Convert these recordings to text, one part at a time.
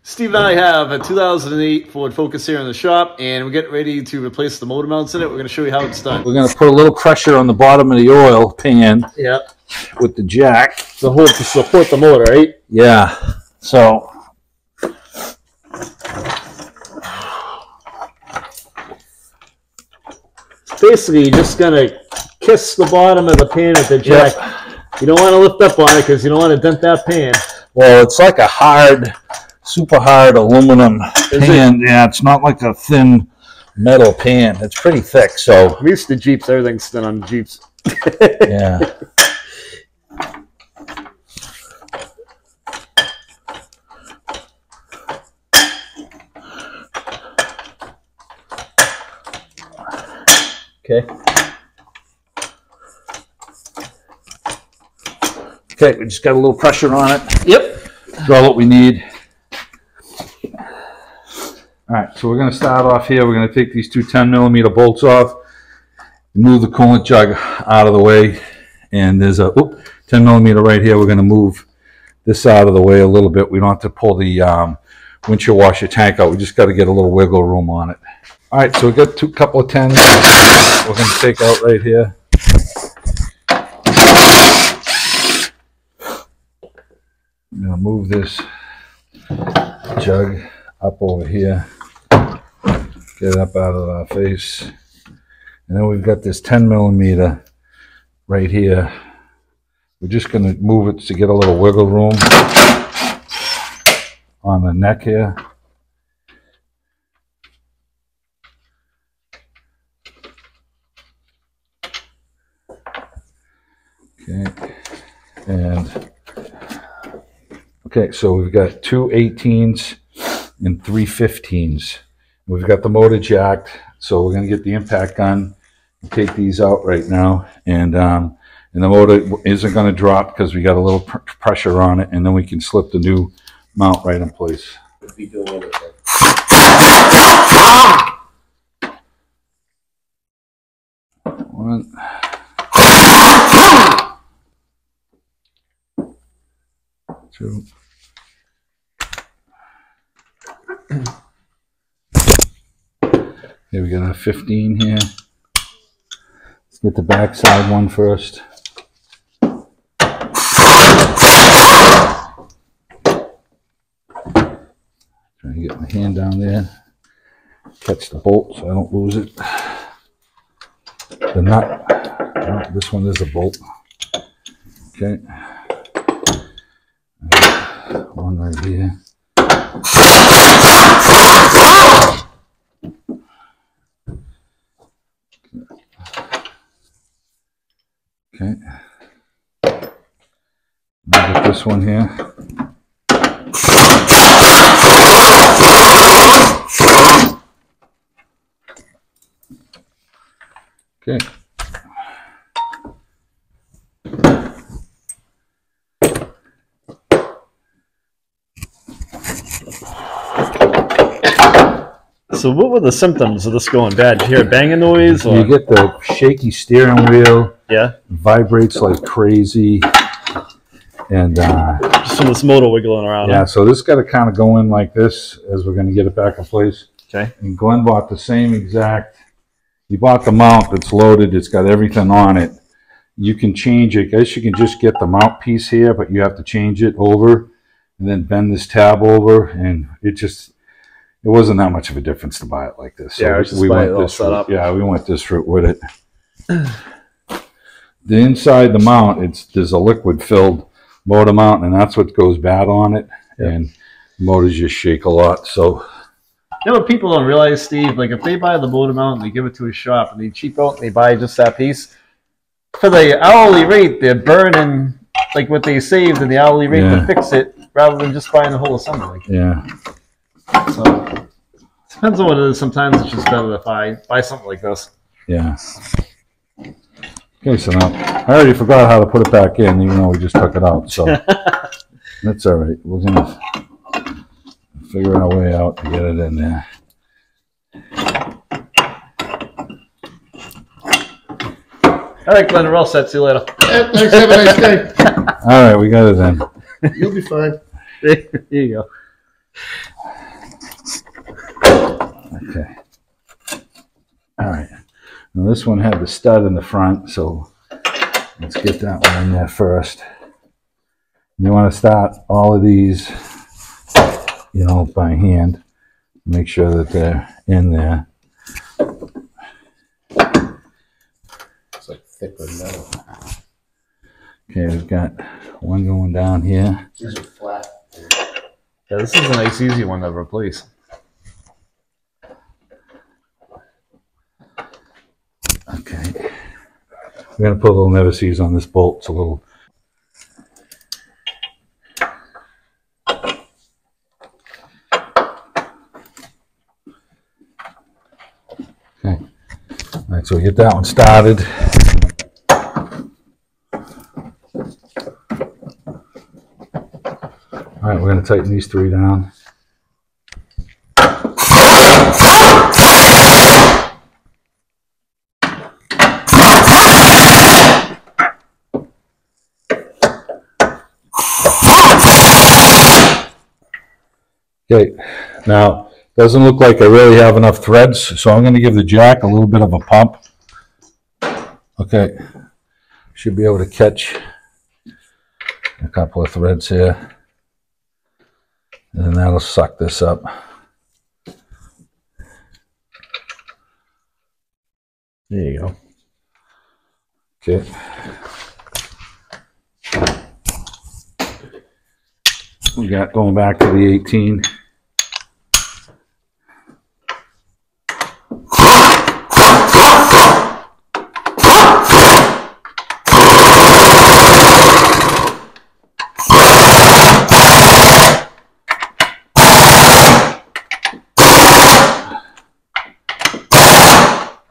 Steve and I have a 2008 Ford Focus here in the shop, and we're getting ready to replace the motor mounts in it. We're going to show you how it's done. We're going to put a little pressure on the bottom of the oil pan with the jack. To support the motor, right? Yeah. So basically, you're just going to kiss the bottom of the pan with the jack. Yep. You don't want to lift up on it because you don't want to dent that pan. Well, it's like a hard, super hard aluminum pan. Yeah, it's not like a thin metal pan. It's pretty thick. So I'm used to Jeeps. Everything's thin on Jeeps. Yeah. Okay. Okay, we just got a little pressure on it. Yep. That's all what we need. All right, so we're going to start off here. We're going to take these two 10mm bolts off, move the coolant jug out of the way, and there's a 10mm right here. We're going to move this out of the way a little bit. We don't have to pull the windshield washer tank out. We just got to get a little wiggle room on it. All right, so we got a couple of 10s we're going to take out right here. I'm going to move this jug up over here, get it up out of our face, and then we've got this 10mm right here. We're just going to move it to get a little wiggle room on the neck here. Okay, and okay, so we've got two 18s and three 15s. We've got the motor jacked, so we're going to get the impact gun and take these out right now. And the motor isn't going to drop because we got a little pressure on it, and then we can slip the new mount right in place. One. Two. Here we got a 15 here. Let's get the back side one first. Try to get my hand down there. Catch the bolt so I don't lose it. The nut. Oh, this one is a bolt. Okay. One right here. Okay. I'll get this one here. Okay. So what were the symptoms of this going bad? Did you hear a banging noise? Or? You get the shaky steering wheel. Yeah. Vibrates like crazy. And just from this motor wiggling around. Yeah, so this got to kind of go in like this as we're going to get it back in place. Okay. And Glenn bought the same exact. He bought the mount that's loaded. It's got everything on it. You can change it. I guess you can just get the mount piece here, but you have to change it over and then bend this tab over, and it wasn't that much of a difference to buy it like this. So yeah, we went this route. Yeah, we went this route with it. The inside the mount, there's a liquid-filled motor mount, and that's what goes bad on it. Yep. And motors just shake a lot. So, you know what people don't realize, Steve? Like if they buy the motor mount and they give it to a shop and they cheap out and they buy just that piece, for the hourly rate, they're burning like what they saved in the hourly rate to fix it, rather than just buying the whole assembly. Yeah. So it depends on what it is. Sometimes it's just better to buy something like this. Yeah. Okay, so now I already forgot how to put it back in, even though we just took it out. So that's all right. We're gonna figure our way out to get it in there. All right, Glenn, we're all set. See you later. Yeah, thanks. Have a nice day. All right, we got it in. You'll be fine. There you go. Okay. All right. Now this one had the stud in the front, so let's get that one in there first. You want to start all of these, you know, by hand. Make sure that they're in there. It's like thicker metal. Okay, we've got one going down here. These are flat. Yeah, this is a nice, easy one to replace. Okay. We're going to put a little never-sees on this bolt. It's a little... Okay. All right, so we get that one started. All right, we're going to tighten these three down. Okay, now doesn't look like I really have enough threads, so I'm going to give the jack a little bit of a pump. Okay, should be able to catch a couple of threads here, and then that'll suck this up. There you go. Okay. We got going back to the 18.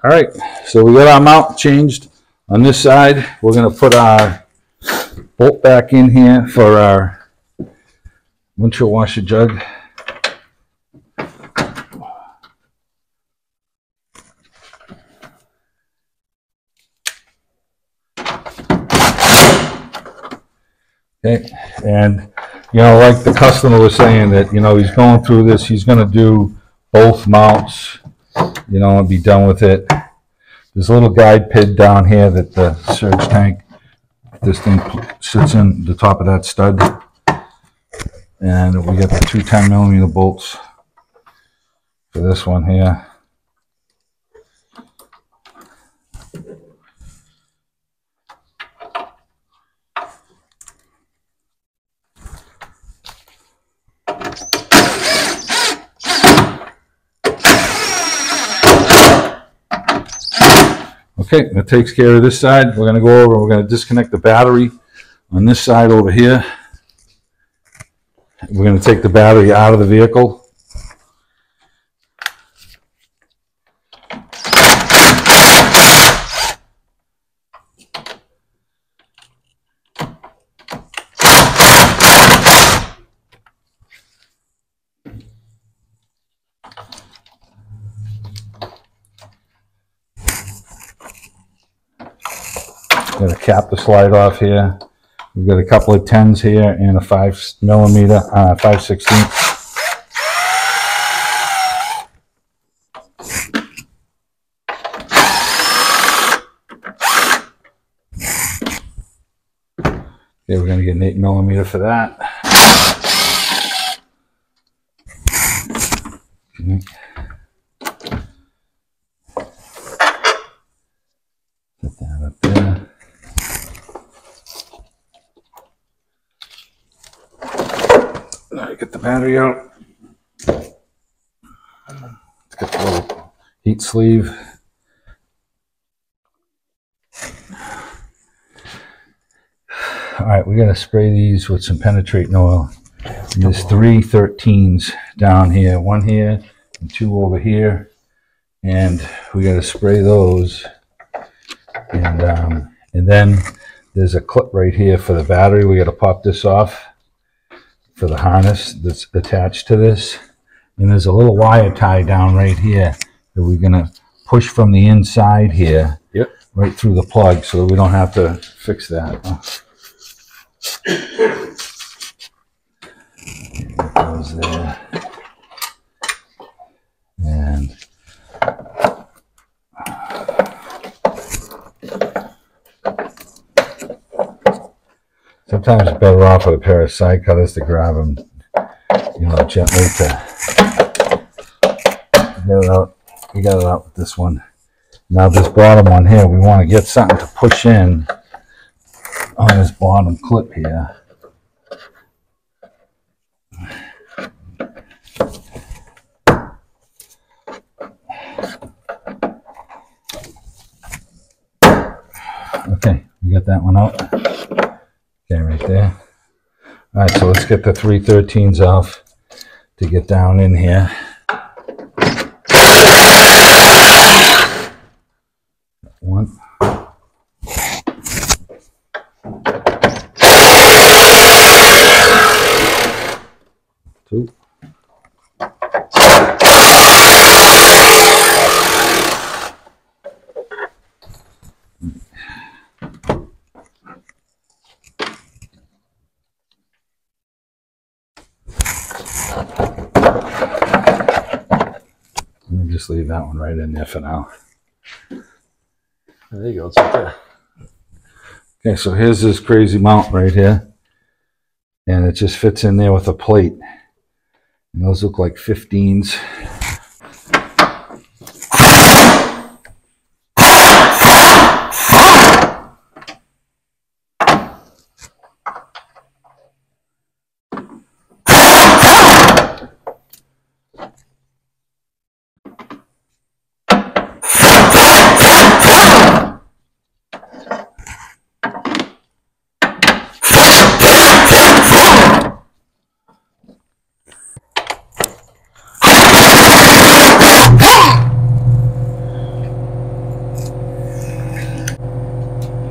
All right, so we got our mount changed. On this side, we're going to put our bolt back in here for our windshield washer jug. Okay, and you know, like the customer was saying that, you know, he's going through this, he's going to do both mounts, you know, and be done with it. There's a little guide pin down here that the surge tank, this thing sits in the top of that stud. And we got the two 10mm bolts for this one here. Okay, that takes care of this side. We're going to go over and we're going to disconnect the battery on this side over here. We're going to take the battery out of the vehicle. Going to cap the slide off here. We've got a couple of 10s here and a 5mm, 5/16. Okay, we're going to get an 8mm for that. Okay. Put that up there. All right, get the battery out. Let's get the little heat sleeve. All right, we're gonna spray these with some penetrating oil. And there's 3 13s down here, one here and 2 over here, and we gotta spray those. And then there's a clip right here for the battery. We gotta pop this off for the harness that's attached to this. And there's a little wire tie down right here that we're gonna push from the inside here, Yep. right through the plug, so that we don't have to fix that. That goes there. Sometimes you're better off with a pair of side cutters to grab them, you know, gently to get it out. We got it out with this one. Now this bottom one here, we want to get something to push in on this bottom clip here. Okay, you got that one out? Okay, right there. All right, so let's get the 3/13 off to get down in here. One. Two. Let me just leave that one right in there for now. There you go. It's right there. Okay, so here's this crazy mount right here. And it just fits in there with a plate. And those look like 15s.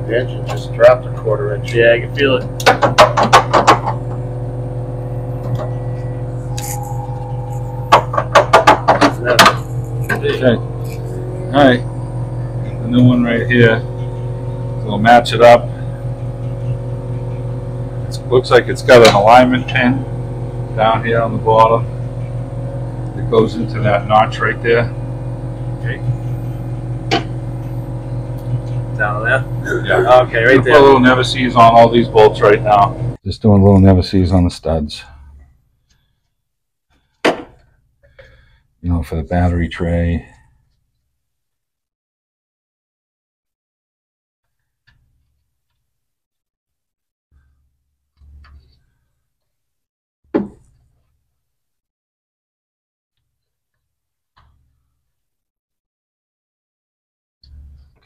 The engine just dropped a 1/4 inch. Yeah, I can feel it. Okay. Alright. The new one right here. So we'll match it up. It looks like it's got an alignment pin down here on the bottom. It goes into that notch right there. Okay. Down there? Yeah. Okay, right Put there. a little never-sees on all these bolts right now. Just doing a little never-sees on the studs. You know, for the battery tray.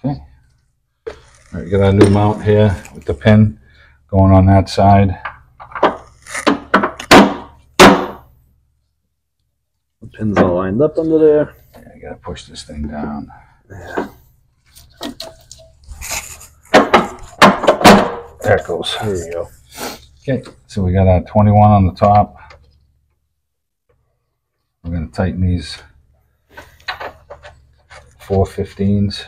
Okay. All right, we got our new mount here with the pin going on that side. The pin's all lined up under there. Yeah, I gotta push this thing down. Yeah. There it goes. There you go. Okay, so we got our 21 on the top. We're gonna tighten these 4/15s.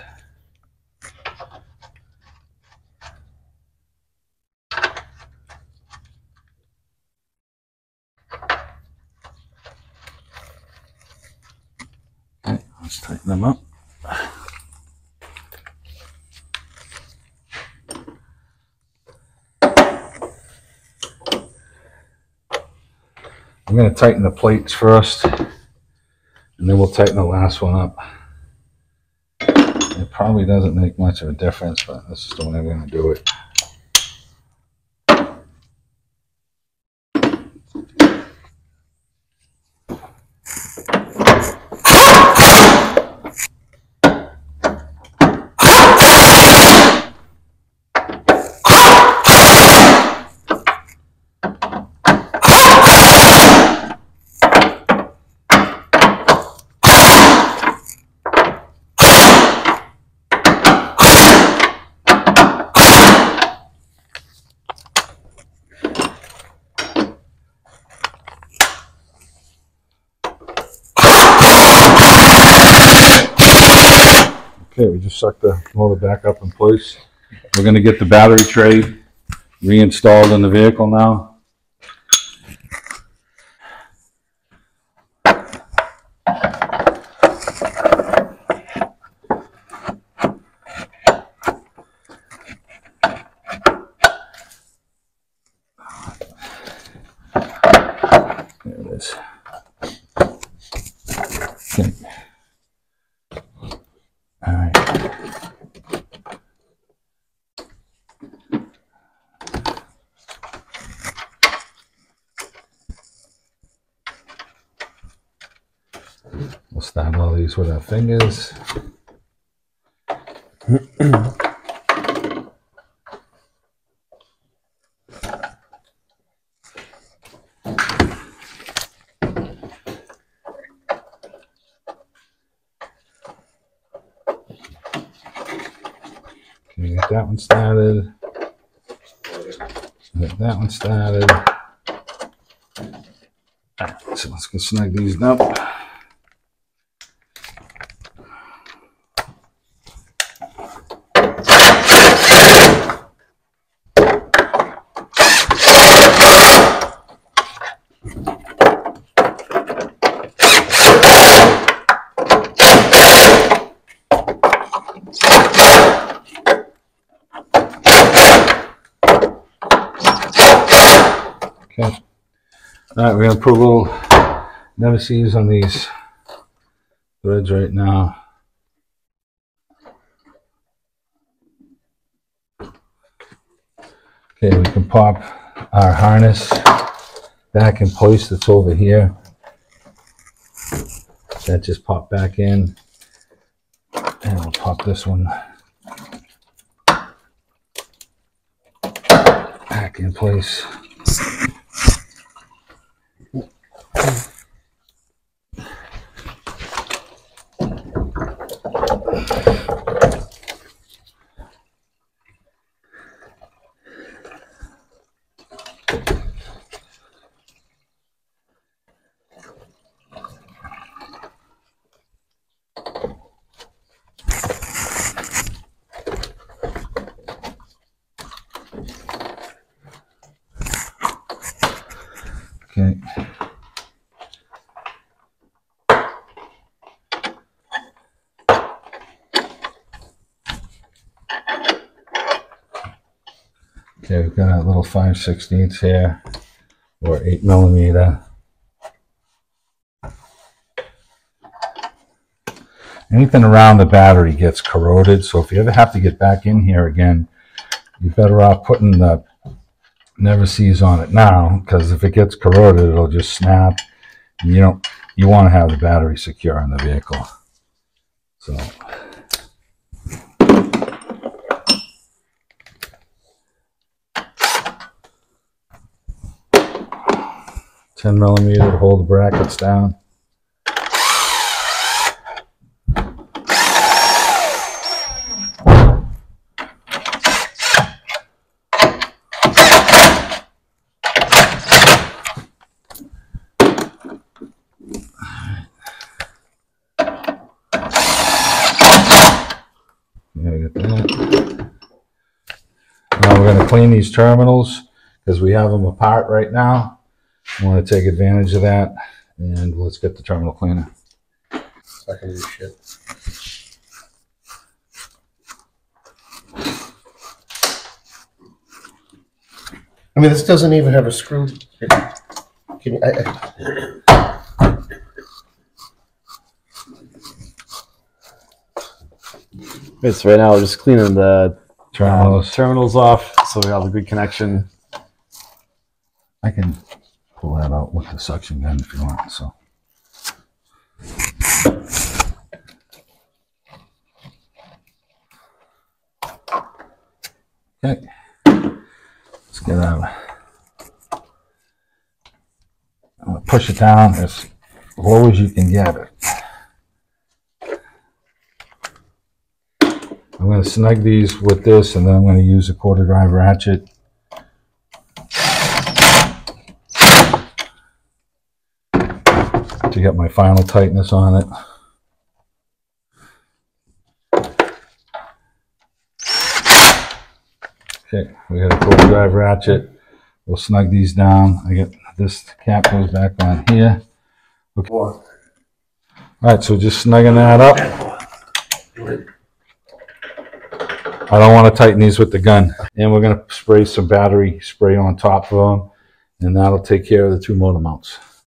Okay, let's tighten them up. I'm going to tighten the plates first, and then we'll tighten the last one up. It probably doesn't make much of a difference, but that's just the way I'm going to do it. Okay, we just sucked the motor back up in place. We're going to get the battery tray reinstalled in the vehicle now. We'll start all these with our fingers. Okay, get that one started. Get that one started. Alright, so let's go snug these up. Okay. All right, we're going to put a little never sees on these threads right now. Okay, we can pop our harness back in place that's over here. That just popped back in. And we'll pop this one back in place. Okay. Okay, we've got a little 5/16 here, or 8mm. Anything around the battery gets corroded, so if you ever have to get back in here again, you're better off putting the never sees on it now, because if it gets corroded, it'll just snap. And you want to have the battery secure on the vehicle. So. $10mm to hold the brackets down. Get that. Now we're going to clean these terminals because we have them apart right now. I want to take advantage of that, and let's get the terminal cleaner. I can do shit. I mean, this doesn't even have a screw. Can you, Okay, so right now we're just cleaning the Terminals. off, so we have a good connection. I can pull that out with the suction gun if you want. So. Okay. Let's get out. I'm going to push it down as low as you can get it. I'm going to snug these with this, and then I'm going to use a quarter drive ratchet. To get my final tightness on it. Okay, we got a quarter drive ratchet. We'll snug these down. I get this cap goes back on here. Okay. All right, so just snugging that up. I don't want to tighten these with the gun. And we're going to spray some battery spray on top of them, and that'll take care of the two motor mounts.